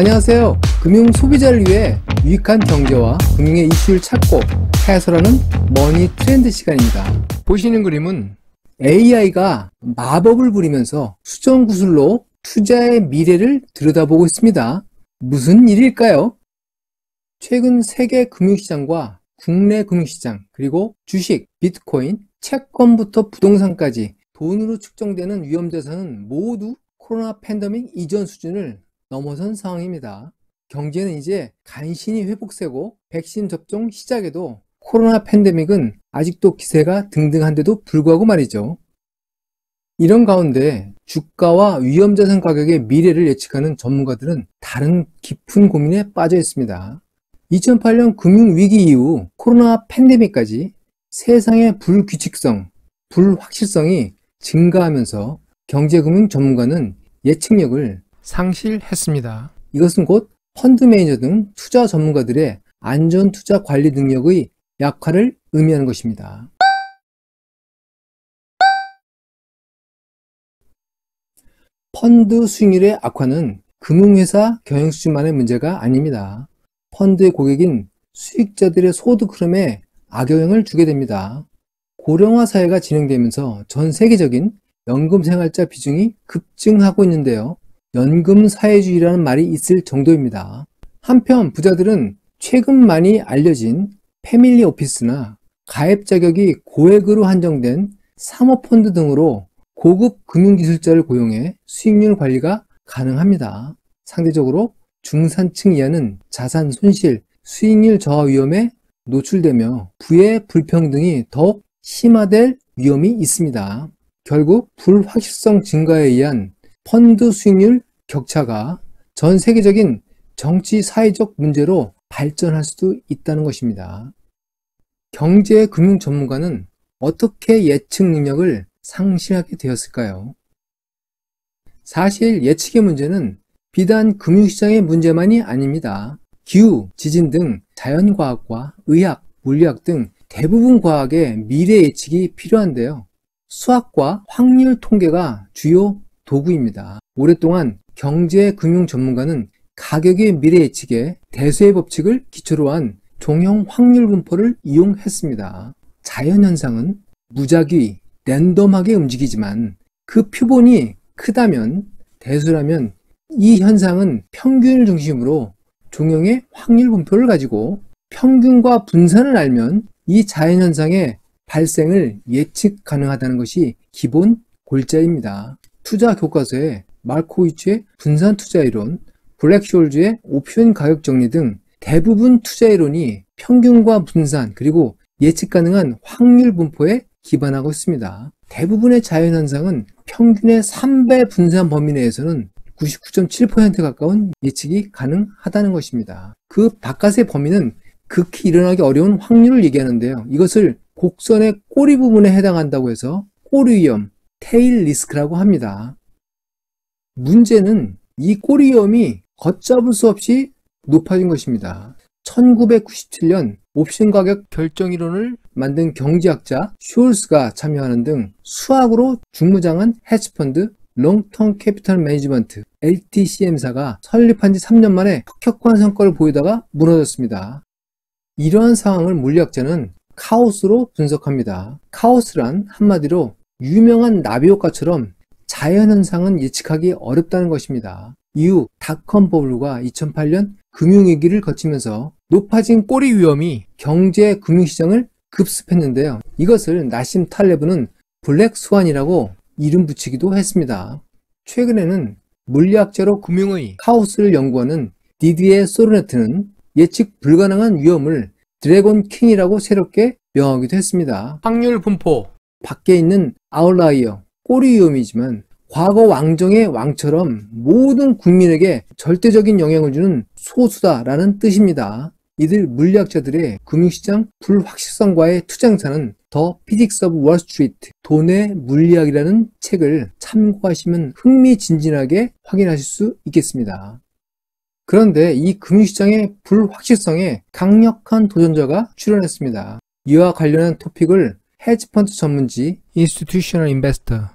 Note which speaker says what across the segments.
Speaker 1: 안녕하세요. 금융 소비자를 위해 유익한 경제와 금융의 이슈를 찾고 해설하는 머니 트렌드 시간입니다. 보시는 그림은 AI가 마법을 부리면서 수정구슬로 투자의 미래를 들여다보고 있습니다. 무슨 일일까요? 최근 세계 금융시장과 국내 금융시장, 그리고 주식, 비트코인, 채권부터 부동산까지 돈으로 측정되는 위험자산은 모두 코로나 팬데믹 이전 수준을 넘어선 상황입니다. 경제는 이제 간신히 회복세고 백신 접종 시작에도 코로나 팬데믹은 아직도 기세가 등등한데도 불구하고 말이죠. 이런 가운데 주가와 위험자산 가격의 미래를 예측하는 전문가들은 다른 깊은 고민에 빠져 있습니다. 2008년 금융위기 이후 코로나 팬데믹까지 세상의 불규칙성, 불확실성이 증가하면서 경제금융 전문가는 예측력을 상실했습니다. 이것은 곧 펀드 매니저 등 투자 전문가들의 안전 투자 관리 능력의 약화를 의미하는 것입니다. 펀드 수익률의 악화는 금융회사 경영 수준만의 문제가 아닙니다. 펀드의 고객인 수익자들의 소득 흐름에 악영향을 주게 됩니다. 고령화 사회가 진행되면서 전 세계적인 연금생활자 비중이 급증하고 있는데요. 연금사회주의라는 말이 있을 정도입니다. 한편 부자들은 최근 많이 알려진 패밀리 오피스나 가입 자격이 고액으로 한정된 사모펀드 등으로 고급 금융기술자를 고용해 수익률 관리가 가능합니다. 상대적으로 중산층 이하는 자산 손실, 수익률 저하 위험에 노출되며 부의 불평등이 더욱 심화될 위험이 있습니다. 결국 불확실성 증가에 의한 펀드 수익률 격차가 전 세계적인 정치 사회적 문제로 발전할 수도 있다는 것입니다. 경제 금융 전문가는 어떻게 예측 능력을 상실하게 되었을까요? 사실 예측의 문제는 비단 금융시장의 문제만이 아닙니다. 기후, 지진 등 자연과학과 의학, 물리학 등 대부분 과학의 미래 예측이 필요한데요. 수학과 확률 통계가 주요 도구입니다. 오랫동안 경제 금융 전문가는 가격의 미래 예측에 대수의 법칙을 기초로 한 종형 확률 분포를 이용했습니다. 자연현상은 무작위, 랜덤하게 움직이지만 그 표본이 크다면, 대수라면 이 현상은 평균을 중심으로 종형의 확률 분포를 가지고 평균과 분산을 알면 이 자연현상의 발생을 예측 가능하다는 것이 기본 골자입니다. 투자 교과서에 말코비츠의 분산 투자 이론, 블랙쇼울즈의 옵션 가격 정리 등 대부분 투자 이론이 평균과 분산 그리고 예측 가능한 확률 분포에 기반하고 있습니다. 대부분의 자연현상은 평균의 3배 분산 범위 내에서는 99.7% 가까운 예측이 가능하다는 것입니다. 그 바깥의 범위는 극히 일어나기 어려운 확률을 얘기하는데요. 이것을 곡선의 꼬리 부분에 해당한다고 해서 꼬리 위험, 테일 리스크라고 합니다. 문제는 이 꼬리 위험이 걷잡을 수 없이 높아진 것입니다. 1997년 옵션 가격 결정 이론을 만든 경제학자 숄스가 참여하는 등 수학으로 중무장한 헤지펀드 롱텀 캐피털 매니지먼트 LTCM사가 설립한 지 3년 만에 혁혁한 성과를 보이다가 무너졌습니다. 이러한 상황을 물리학자는 카오스로 분석합니다. 카오스란 한마디로 유명한 나비 효과처럼 자연현상은 예측하기 어렵다는 것입니다. 이후 닷컴 버블과 2008년 금융위기를 거치면서 높아진 꼬리 위험이 경제 금융시장을 급습했는데요. 이것을 나심 탈레브는 블랙 스완이라고 이름 붙이기도 했습니다. 최근에는 물리학자로 금융의 카오스를 연구하는 디디에 소르네트는 예측 불가능한 위험을 드래곤 킹이라고 새롭게 명하기도 했습니다. 확률 분포 밖에 있는 아웃라이어, 꼬리 위험이지만 과거 왕정의 왕처럼 모든 국민에게 절대적인 영향을 주는 소수다라는 뜻입니다. 이들 물리학자들의 금융시장 불확실성과의 투쟁사는 더 피직스 오브 월스트리트, 돈의 물리학이라는 책을 참고하시면 흥미진진하게 확인하실 수 있겠습니다. 그런데 이 금융시장의 불확실성에 강력한 도전자가 출연했습니다. 이와 관련한 토픽을 헤지펀드 전문지 Institutional Investor,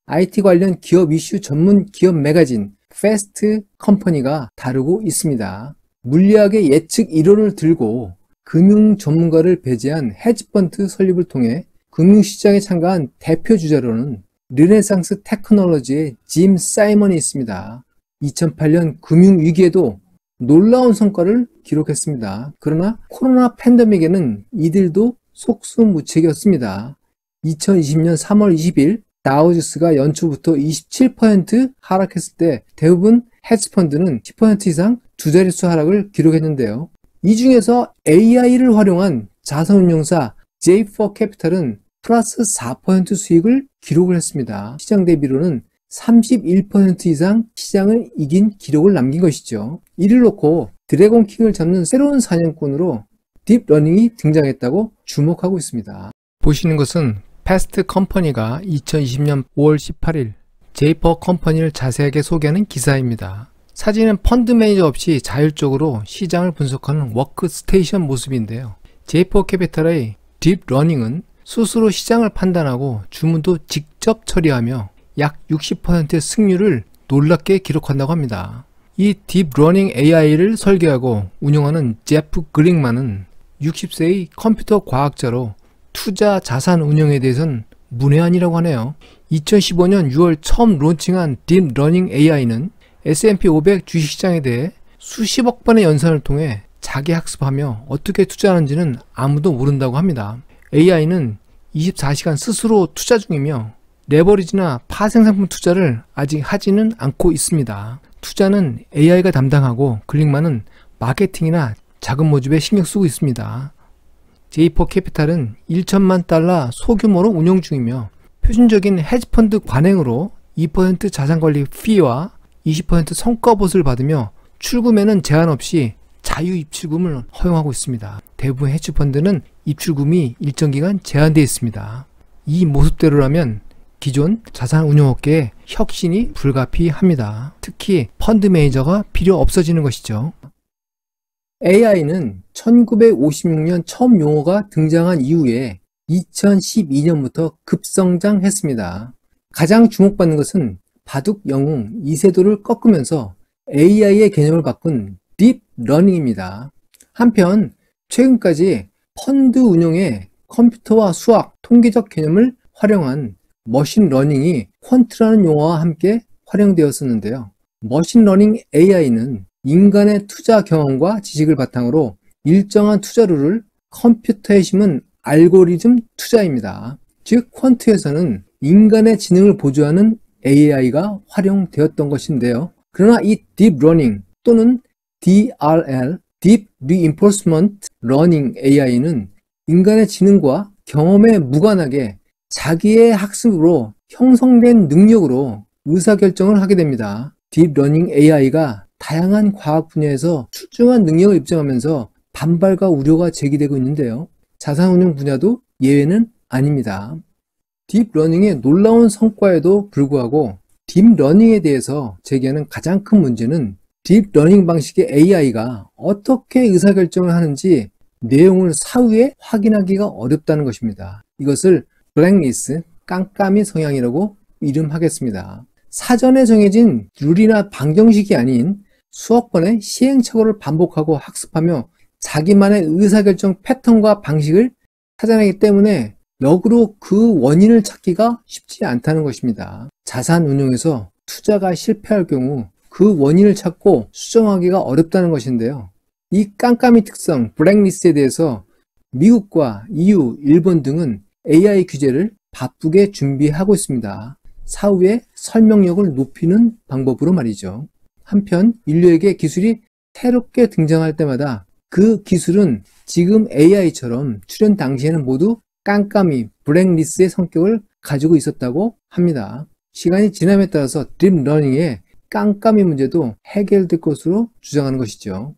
Speaker 1: IT 관련 기업 이슈 전문 기업 매거진 패스트 컴퍼니가 다루고 있습니다. 물리학의 예측 이론을 들고 금융 전문가를 배제한 헤지펀드 설립을 통해 금융시장에 참가한 대표 주자로는 르네상스 테크놀로지의 짐 사이먼이 있습니다. 2008년 금융위기에도 놀라운 성과를 기록했습니다. 그러나 코로나 팬데믹에는 이들도 속수무책이었습니다. 2020년 3월 20일 다우지수가 연초부터 27% 하락했을 때 대부분 헤지펀드는 10% 이상 두 자릿수 하락을 기록했는데요. 이 중에서 AI를 활용한 자산운용사 J4캐피탈은 플러스 4% 수익을 기록을 했습니다. 시장 대비로는 31% 이상 시장을 이긴 기록을 남긴 것이죠. 이를 놓고 드래곤킹을 잡는 새로운 사냥꾼으로 딥러닝이 등장했다고 주목하고 있습니다. 보시는 것은 패스트 컴퍼니가 2020년 5월 18일 J4 컴퍼니를 자세하게 소개하는 기사입니다. 사진은 펀드 매니저 없이 자율적으로 시장을 분석하는 워크스테이션 모습인데요. J4 캐피탈의 딥러닝은 스스로 시장을 판단하고 주문도 직접 처리하며 약 60%의 승률을 놀랍게 기록한다고 합니다. 이 딥러닝 AI를 설계하고 운영하는 제프 그릭만은 60세의 컴퓨터 과학자로 투자 자산 운용에 대해서는 문외한이라고 하네요. 2015년 6월 처음 론칭한 딥러닝 AI는 S&P 500 주식시장에 대해 수십억 번의 연산을 통해 자기 학습하며 어떻게 투자하는지는 아무도 모른다고 합니다. AI는 24시간 스스로 투자 중이며 레버리지나 파생상품 투자를 아직 하지는 않고 있습니다. 투자는 AI가 담당하고 그릭만은 마케팅이나 자금 모집에 신경 쓰고 있습니다. J4 캐피탈은 1천만 달러 소규모로 운영 중이며 표준적인 헤지펀드 관행으로 2% 자산관리 피와 20% 성과보수를 받으며 출금에는 제한 없이 자유 입출금을 허용하고 있습니다. 대부분 헤지펀드는 입출금이 일정 기간 제한되어 있습니다. 이 모습대로라면 기존 자산운용업계의 혁신이 불가피합니다. 특히 펀드 매니저가 필요 없어지는 것이죠. AI는 1956년 처음 용어가 등장한 이후에 2012년부터 급성장했습니다. 가장 주목받는 것은 바둑 영웅 이세돌을 꺾으면서 AI의 개념을 바꾼 딥러닝입니다. 한편 최근까지 펀드 운용에 컴퓨터와 수학, 통계적 개념을 활용한 머신러닝이 퀀트라는 용어와 함께 활용되었었는데요. 머신러닝 AI는 인간의 투자 경험과 지식을 바탕으로 일정한 투자 룰을 컴퓨터에 심은 알고리즘 투자입니다. 즉 퀀트에서는 인간의 지능을 보조하는 AI가 활용되었던 것인데요. 그러나 이 딥러닝 또는 DRL, Deep Reinforcement Learning AI는 인간의 지능과 경험에 무관하게 자기의 학습으로 형성된 능력으로 의사결정을 하게 됩니다. 딥러닝 AI가 다양한 과학 분야에서 출중한 능력을 입증하면서 반발과 우려가 제기되고 있는데요. 자산운용 분야도 예외는 아닙니다. 딥러닝의 놀라운 성과에도 불구하고 딥러닝에 대해서 제기하는 가장 큰 문제는 딥러닝 방식의 AI가 어떻게 의사결정을 하는지 내용을 사후에 확인하기가 어렵다는 것입니다. 이것을 블랙리스트, 깜깜이 성향이라고 이름하겠습니다. 사전에 정해진 룰이나 방정식이 아닌 수억 번의 시행착오를 반복하고 학습하며 자기만의 의사결정 패턴과 방식을 찾아내기 때문에 역으로 그 원인을 찾기가 쉽지 않다는 것입니다. 자산운용에서 투자가 실패할 경우 그 원인을 찾고 수정하기가 어렵다는 것인데요. 이 깜깜이 특성, 블랙리스트에 대해서 미국과 EU, 일본 등은 AI 규제를 바쁘게 준비하고 있습니다. 사후에 설명력을 높이는 방법으로 말이죠. 한편 인류에게 기술이 새롭게 등장할 때마다 그 기술은 지금 AI처럼 출현 당시에는 모두 깜깜이, 블랙리스트의 성격을 가지고 있었다고 합니다. 시간이 지남에 따라서 딥러닝의 깜깜이 문제도 해결될 것으로 주장하는 것이죠.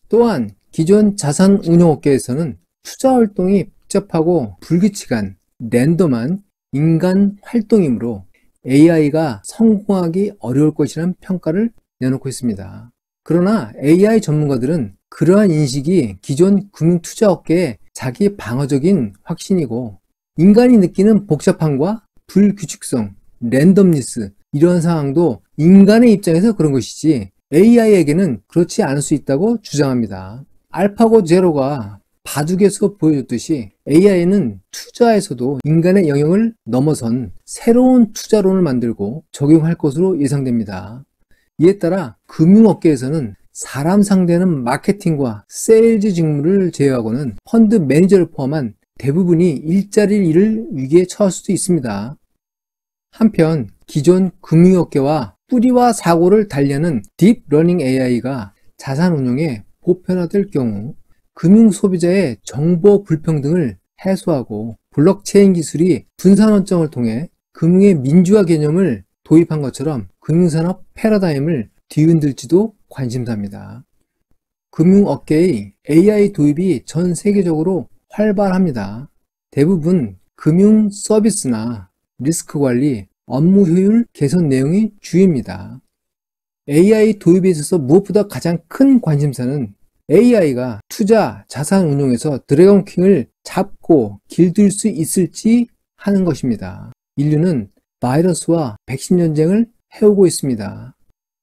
Speaker 1: 또한 기존 자산운용업계에서는 투자 활동이 복잡하고 불규칙한 랜덤한 인간 활동이므로 AI가 성공하기 어려울 것이라는 평가를 내놓고 있습니다. 그러나 AI 전문가들은 그러한 인식이 기존 금융투자업계의 자기 방어적인 확신이고 인간이 느끼는 복잡함과 불규칙성, 랜덤니스 이러한 상황도 인간의 입장에서 그런 것이지 AI에게는 그렇지 않을 수 있다고 주장합니다. 알파고 제로가 바둑에서 보여줬듯이 AI는 투자에서도 인간의 영역을 넘어선 새로운 투자론을 만들고 적용할 것으로 예상됩니다. 이에 따라 금융업계에서는 사람 상대하는 마케팅과 세일즈 직무를 제외하고는 펀드 매니저를 포함한 대부분이 일자리 일을 위기에 처할 수도 있습니다. 한편 기존 금융업계와 뿌리와 사고를 달리하는 딥러닝 AI가 자산 운용에 보편화될 경우 금융 소비자의 정보 불평등을 해소하고 블록체인 기술이 분산 원점을 통해 금융의 민주화 개념을 도입한 것처럼 금융산업 패러다임을 뒤흔들지도 관심사입니다. 금융업계의 AI 도입이 전 세계적으로 활발합니다. 대부분 금융 서비스나 리스크 관리, 업무 효율 개선 내용이 주입니다. AI 도입에 있어서 무엇보다 가장 큰 관심사는 AI가 투자, 자산 운용에서 드래곤킹을 잡고 길들 수 있을지 하는 것입니다. 인류는 바이러스와 백신 전쟁을 해오고 있습니다.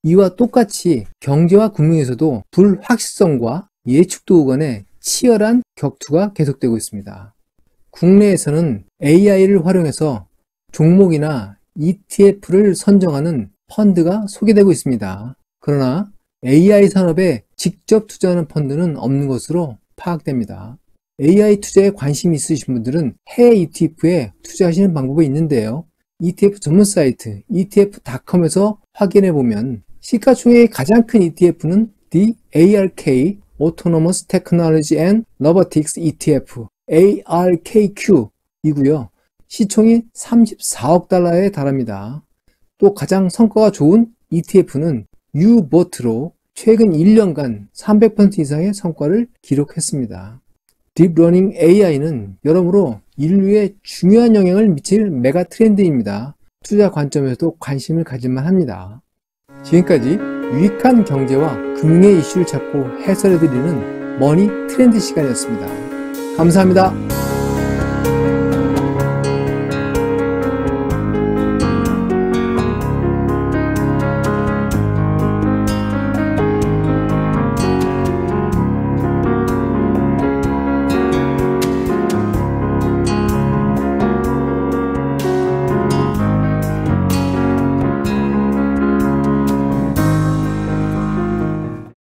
Speaker 1: 이와 똑같이 경제와 금융에서도 불확실성과 예측도 간의 치열한 격투가 계속되고 있습니다. 국내에서는 AI를 활용해서 종목이나 ETF를 선정하는 펀드가 소개되고 있습니다. 그러나 AI 산업에 직접 투자하는 펀드는 없는 것으로 파악됩니다. AI 투자에 관심이 있으신 분들은 해외 ETF에 투자하시는 방법이 있는데요. ETF 전문 사이트 etf.com에서 확인해 보면 시가총액의 가장 큰 ETF는 The ARK Autonomous Technology and Robotics ETF ARKQ 이고요. 시총이 34억 달러에 달합니다. 또 가장 성과가 좋은 ETF는 Ubot로 최근 1년간 300% 이상의 성과를 기록했습니다. 딥러닝 AI는 여러모로 인류에 중요한 영향을 미칠 메가 트렌드입니다. 투자 관점에서도 관심을 가질만 합니다. 지금까지 유익한 경제와 금융의 이슈를 찾고 해설해드리는 머니 트렌드 시간이었습니다. 감사합니다.